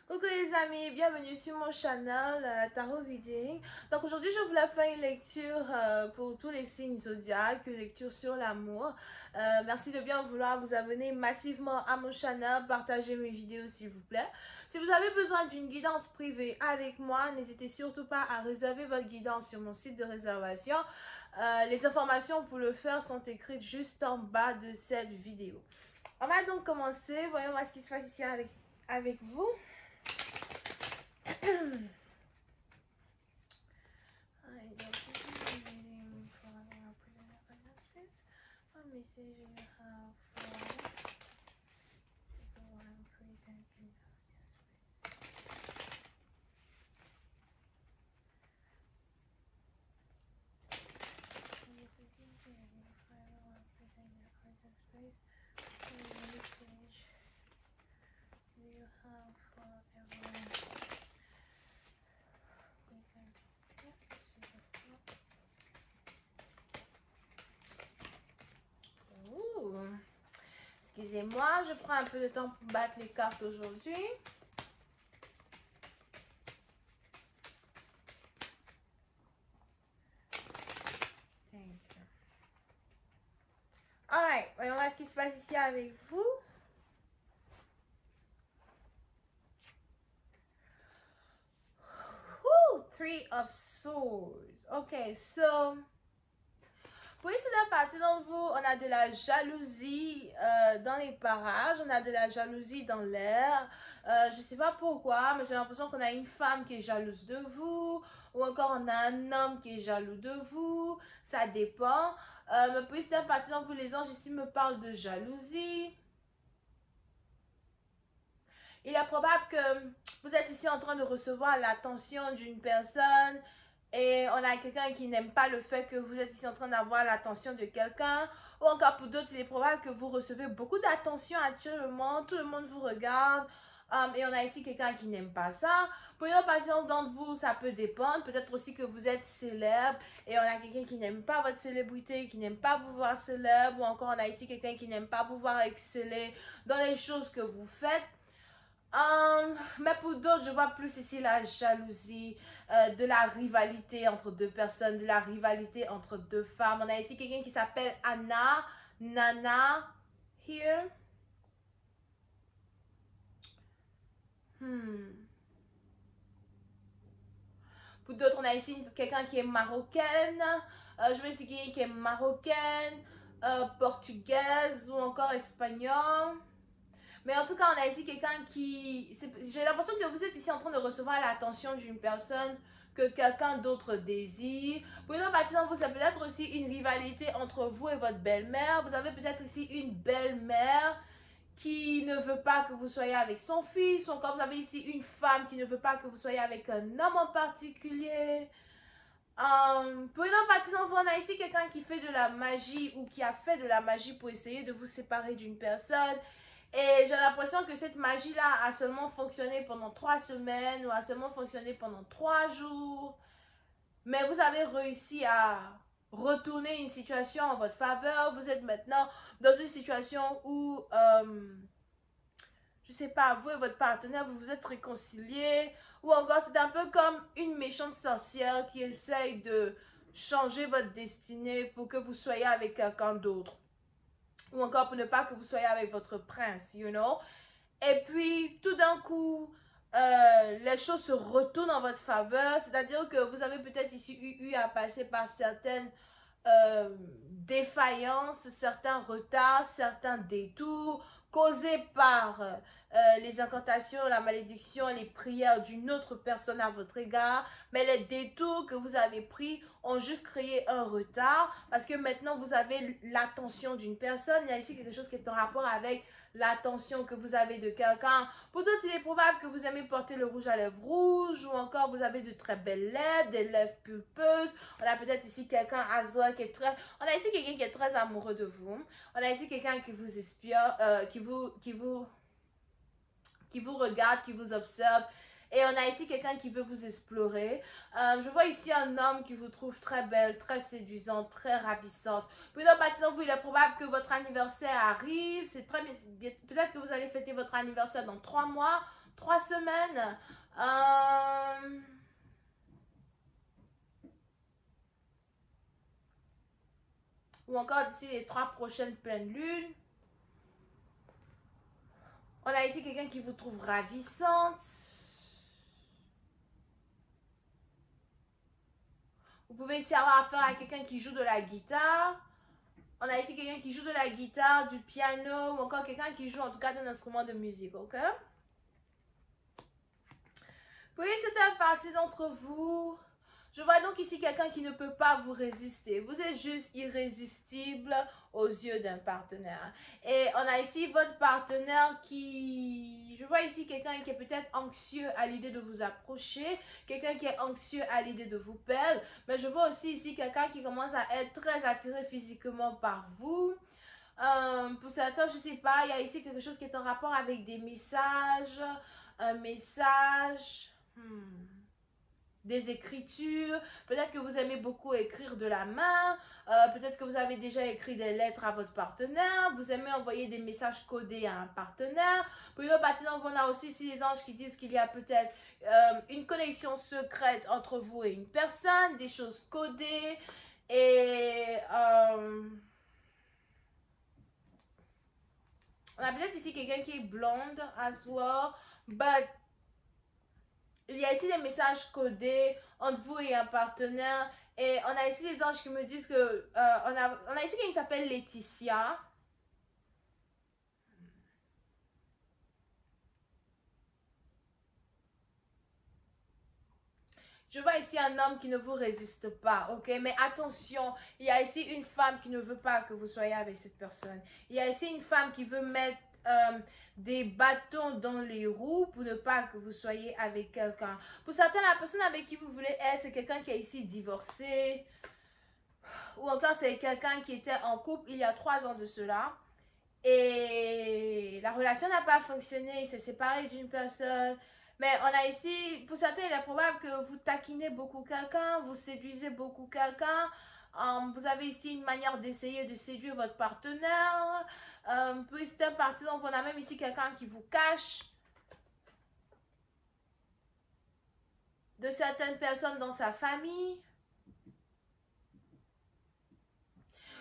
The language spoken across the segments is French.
Coucou les amis, bienvenue sur mon channel Tarot Reading. Donc aujourd'hui je voulais faire une lecture pour tous les signes zodiaques, une lecture sur l'amour. Merci de bien vouloir vous abonner massivement à mon channel, partager mes vidéos s'il vous plaît. Si vous avez besoin d'une guidance privée avec moi, n'hésitez surtout pas à réserver votre guidance sur mon site de réservation. Les informations pour le faire sont écrites juste en bas de cette vidéo. On va donc commencer, voyons voir ce qui se passe ici avec vous. Excusez-moi, je prends un peu de temps pour battre les cartes aujourd'hui. Alright, voyons voir ce qui se passe ici avec vous. Three of Swords. Okay, so pour ici la partie d'entre vous, on a de la jalousie dans les parages, on a de la jalousie dans l'air. Je ne sais pas pourquoi, mais j'ai l'impression qu'on a une femme qui est jalouse de vous, ou encore on a un homme qui est jaloux de vous. Ça dépend. Mais pour ici la partie d'entre vous, les anges ici me parlent de jalousie. Il est probable que vous êtes ici en train de recevoir l'attention d'une personne et on a quelqu'un qui n'aime pas le fait que vous êtes ici en train d'avoir l'attention de quelqu'un. Ou encore pour d'autres, il est probable que vous recevez beaucoup d'attention actuellement. Tout le monde vous regarde. Et on a ici quelqu'un qui n'aime pas ça. Pour une autre personne d'entre vous, ça peut dépendre. Peut-être aussi que vous êtes célèbre et on a quelqu'un qui n'aime pas votre célébrité, qui n'aime pas vous voir célèbre. Ou encore on a ici quelqu'un qui n'aime pas vous voir exceller dans les choses que vous faites. Mais pour d'autres, je vois plus ici la jalousie, de la rivalité entre deux personnes, de la rivalité entre deux femmes. On a ici quelqu'un qui s'appelle Anna, Nana, here. Pour d'autres, on a ici quelqu'un qui est marocaine. Je veux ici quelqu'un qui est marocaine, portugaise ou encore espagnole. Mais en tout cas, on a ici quelqu'un qui... J'ai l'impression que vous êtes ici en train de recevoir l'attention d'une personne que quelqu'un d'autre désire. Pour une autre partie d'entre vous, c'est peut-être aussi une rivalité entre vous et votre belle-mère. Vous avez peut-être ici une belle-mère qui ne veut pas que vous soyez avec son fils. Ou encore, vous avez ici une femme qui ne veut pas que vous soyez avec un homme en particulier. Pour une autre partie d'entre vous, on a ici quelqu'un qui fait de la magie ou qui a fait de la magie pour essayer de vous séparer d'une personne. Et j'ai l'impression que cette magie-là a seulement fonctionné pendant 3 semaines ou a seulement fonctionné pendant 3 jours. Mais vous avez réussi à retourner une situation en votre faveur. Vous êtes maintenant dans une situation où, je ne sais pas, vous et votre partenaire, vous vous êtes réconciliés. Ou encore, c'est un peu comme une méchante sorcière qui essaye de changer votre destinée pour que vous soyez avec quelqu'un d'autre. Ou encore pour ne pas que vous soyez avec votre prince, you know. Et puis, tout d'un coup, les choses se retournent en votre faveur. C'est-à-dire que vous avez peut-être ici eu à passer par certaines défaillances, certains retards, certains détours causés par les incantations, la malédiction, les prières d'une autre personne à votre égard. Mais les détours que vous avez pris ont juste créé un retard parce que maintenant vous avez l'attention d'une personne. Il y a ici quelque chose qui est en rapport avec l'attention que vous avez de quelqu'un. Pour d'autres, il est probable que vous aimez porter le rouge à lèvres rouge ou encore vous avez de très belles lèvres, des lèvres pulpeuses. On a peut-être ici quelqu'un à soi qui est très... On a ici quelqu'un qui est très amoureux de vous. On a ici quelqu'un qui vous espionne, qui vous regarde, qui vous observe. Et on a ici quelqu'un qui veut vous explorer. Je vois ici un homme qui vous trouve très belle, très séduisante, très ravissante. Puis par exemple, il est probable que votre anniversaire arrive. C'est très bien. Peut-être que vous allez fêter votre anniversaire dans 3 mois. 3 semaines. Ou encore d'ici les 3 prochaines pleines lunes. On a ici quelqu'un qui vous trouve ravissante. Vous pouvez ici avoir affaire à quelqu'un qui joue de la guitare. On a ici quelqu'un qui joue de la guitare, du piano, ou encore quelqu'un qui joue en tout cas d'un instrument de musique, ok? Oui, c'est une partie d'entre vous. Je vois donc ici quelqu'un qui ne peut pas vous résister. Vous êtes juste irrésistible aux yeux d'un partenaire. Et on a ici votre partenaire qui... Je vois ici quelqu'un qui est peut-être anxieux à l'idée de vous approcher. Quelqu'un qui est anxieux à l'idée de vous perdre. Mais je vois aussi ici quelqu'un qui commence à être très attiré physiquement par vous. Pour certains, je ne sais pas, il y a ici quelque chose qui est en rapport avec des messages. Un message... des écritures, peut-être que vous aimez beaucoup écrire de la main, peut-être que vous avez déjà écrit des lettres à votre partenaire, vous aimez envoyer des messages codés à un partenaire. Pour une autre partie d'entre vous, on a aussi ici les anges qui disent qu'il y a peut-être une connexion secrète entre vous et une personne, des choses codées et... on a peut-être ici quelqu'un qui est blonde as well, but il y a ici des messages codés entre vous et un partenaire. Et on a ici des anges qui me disent que... on a ici quelqu'un qui s'appelle Laetitia. Je vois ici un homme qui ne vous résiste pas, ok? Mais attention, il y a ici une femme qui ne veut pas que vous soyez avec cette personne. Il y a ici une femme qui veut mettre des bâtons dans les roues pour ne pas que vous soyez avec quelqu'un. Pour certains, la personne avec qui vous voulez être, c'est quelqu'un qui est ici divorcé. Ou encore, c'est quelqu'un qui était en couple il y a 3 ans de cela. Et la relation n'a pas fonctionné, il s'est séparé d'une personne. Mais on a ici, pour certains, il est probable que vous taquinez beaucoup quelqu'un, vous séduisez beaucoup quelqu'un. Vous avez ici une manière d'essayer de séduire votre partenaire. Puis c'est un parti, donc on a même ici quelqu'un qui vous cache de certaines personnes dans sa famille.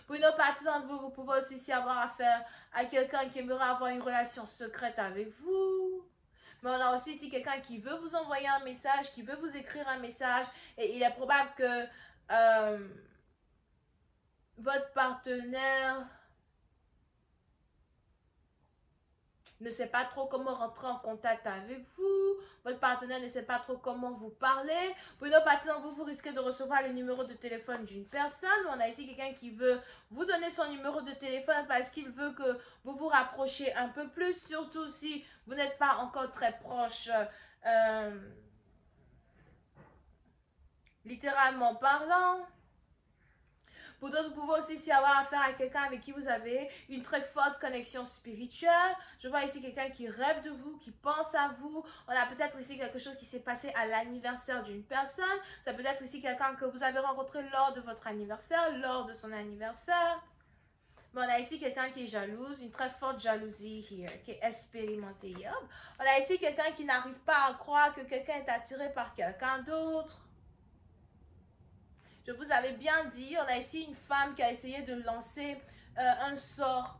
Pour une autre partie d'entre vous, vous pouvez aussi avoir affaire à quelqu'un qui aimerait avoir une relation secrète avec vous. Mais on a aussi ici quelqu'un qui veut vous envoyer un message, qui veut vous écrire un message. Et il est probable que votre partenaire ne sait pas trop comment rentrer en contact avec vous. Votre partenaire ne sait pas trop comment vous parler. Pour une autre partie d'entre vous, vous risquez de recevoir le numéro de téléphone d'une personne. On a ici quelqu'un qui veut vous donner son numéro de téléphone parce qu'il veut que vous vous rapprochiez un peu plus, surtout si vous n'êtes pas encore très proche, littéralement parlant. Pour d'autres, vous pouvez aussi avoir affaire à quelqu'un avec qui vous avez une très forte connexion spirituelle. Je vois ici quelqu'un qui rêve de vous, qui pense à vous. On a peut-être ici quelque chose qui s'est passé à l'anniversaire d'une personne. Ça peut être ici quelqu'un que vous avez rencontré lors de votre anniversaire, lors de son anniversaire. Mais on a ici quelqu'un qui est jalouse, une très forte jalousie here, qui est expérimentée. On a ici quelqu'un qui n'arrive pas à croire que quelqu'un est attiré par quelqu'un d'autre. Je vous avais bien dit, on a ici une femme qui a essayé de lancer un sort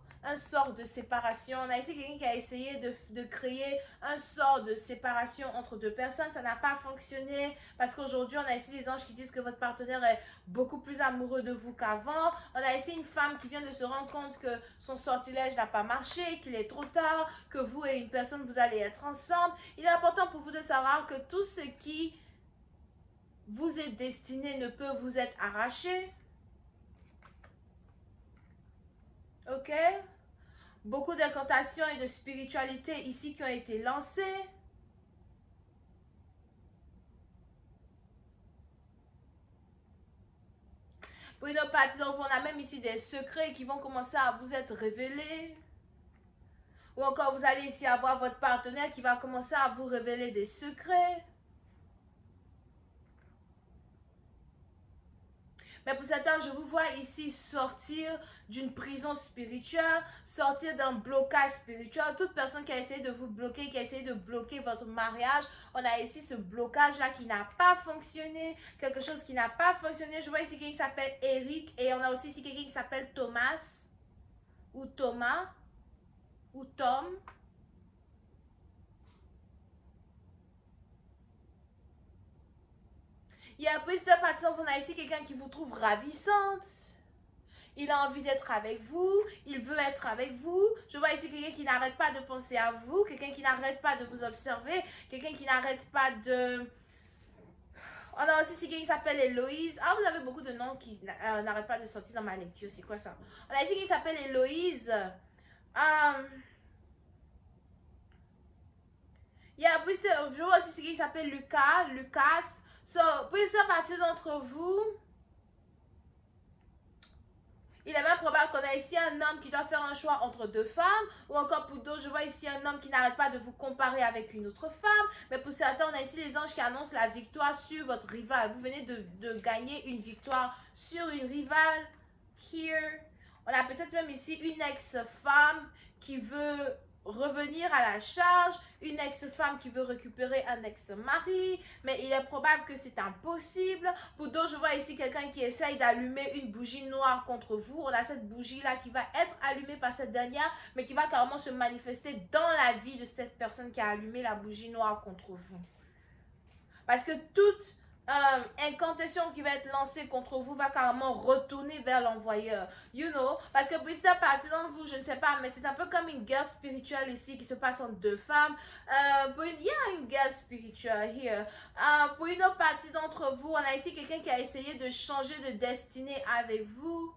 de séparation. On a ici quelqu'un qui a essayé de créer un sort de séparation entre deux personnes. Ça n'a pas fonctionné parce qu'aujourd'hui, on a ici les anges qui disent que votre partenaire est beaucoup plus amoureux de vous qu'avant. On a ici une femme qui vient de se rendre compte que son sortilège n'a pas marché, qu'il est trop tard, que vous et une personne, vous allez être ensemble. Il est important pour vous de savoir que tout ce qui vous êtes destiné ne peut vous être arraché. Ok? Beaucoup d'incantations et de spiritualité ici qui ont été lancées. Pour une autre partie, donc on a même ici des secrets qui vont commencer à vous être révélés. Ou encore vous allez ici avoir votre partenaire qui va commencer à vous révéler des secrets. Mais pour certains, je vous vois ici sortir d'une prison spirituelle, sortir d'un blocage spirituel. Toute personne qui a essayé de vous bloquer, qui a essayé de bloquer votre mariage, on a ici ce blocage-là qui n'a pas fonctionné, quelque chose qui n'a pas fonctionné. Je vois ici quelqu'un qui s'appelle Eric et on a aussi ici quelqu'un qui s'appelle Thomas ou Thomas ou Tom. Il y a plus de partisans, on a ici quelqu'un qui vous trouve ravissante. Il a envie d'être avec vous, il veut être avec vous. Je vois ici quelqu'un qui n'arrête pas de penser à vous, quelqu'un qui n'arrête pas de vous observer, quelqu'un qui n'arrête pas de... On a aussi ici quelqu'un qui s'appelle Héloïse. Ah, vous avez beaucoup de noms qui n'arrêtent pas de sortir dans ma lecture, c'est quoi ça? On a ici quelqu'un qui s'appelle Héloïse. Il y a plus de... Je vois aussi quelqu'un qui s'appelle Lucas. So, plusieurs partie d'entre vous, il est même probable qu'on a ici un homme qui doit faire un choix entre deux femmes, ou encore pour d'autres, je vois ici un homme qui n'arrête pas de vous comparer avec une autre femme, mais pour certains, on a ici les anges qui annoncent la victoire sur votre rival. Vous venez de gagner une victoire sur une rivale. Here. On a peut-être même ici une ex-femme qui veut revenir à la charge, une ex-femme qui veut récupérer un ex-mari, mais il est probable que c'est impossible. Pour d'autres, je vois ici quelqu'un qui essaye d'allumer une bougie noire contre vous. On a cette bougie-là qui va être allumée par cette dernière, mais qui va carrément se manifester dans la vie de cette personne qui a allumé la bougie noire contre vous. Parce que toute incantation qui va être lancée contre vous va carrément retourner vers l'envoyeur. You know, parce que pour certaines parties d'entre vous, je ne sais pas, mais c'est un peu comme une guerre spirituelle ici qui se passe entre deux femmes. Il y a une guerre spirituelle here. Pour une autre partie d'entre vous, on a ici quelqu'un qui a essayé de changer de destinée avec vous.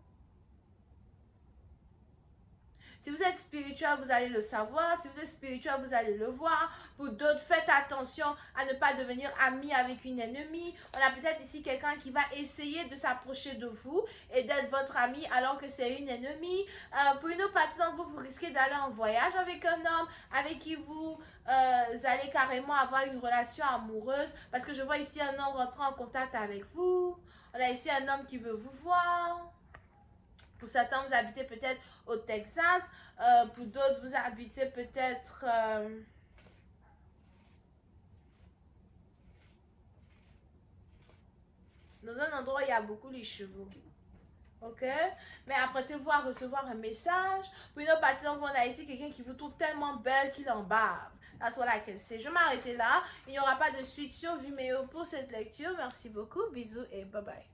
Si vous êtes spirituel, vous allez le savoir. Si vous êtes spirituel, vous allez le voir. Pour d'autres, faites attention à ne pas devenir ami avec une ennemie. On a peut-être ici quelqu'un qui va essayer de s'approcher de vous et d'être votre ami alors que c'est une ennemie. Pour une autre partie d'entre vous, vous risquez d'aller en voyage avec un homme avec qui vous allez carrément avoir une relation amoureuse. Parce que je vois ici un homme rentrer en contact avec vous. On a ici un homme qui veut vous voir. Pour certains, vous habitez peut-être au Texas. Pour d'autres, vous habitez peut-être... dans un endroit où il y a beaucoup les chevaux. Ok? Mais apprêtez-vous à recevoir un message. Pour une autre partie, on a ici quelqu'un qui vous trouve tellement belle qu'il en bave. That's what I can say. Je vais m'arrêter là. Il n'y aura pas de suite sur Vimeo pour cette lecture. Merci beaucoup. Bisous et bye bye.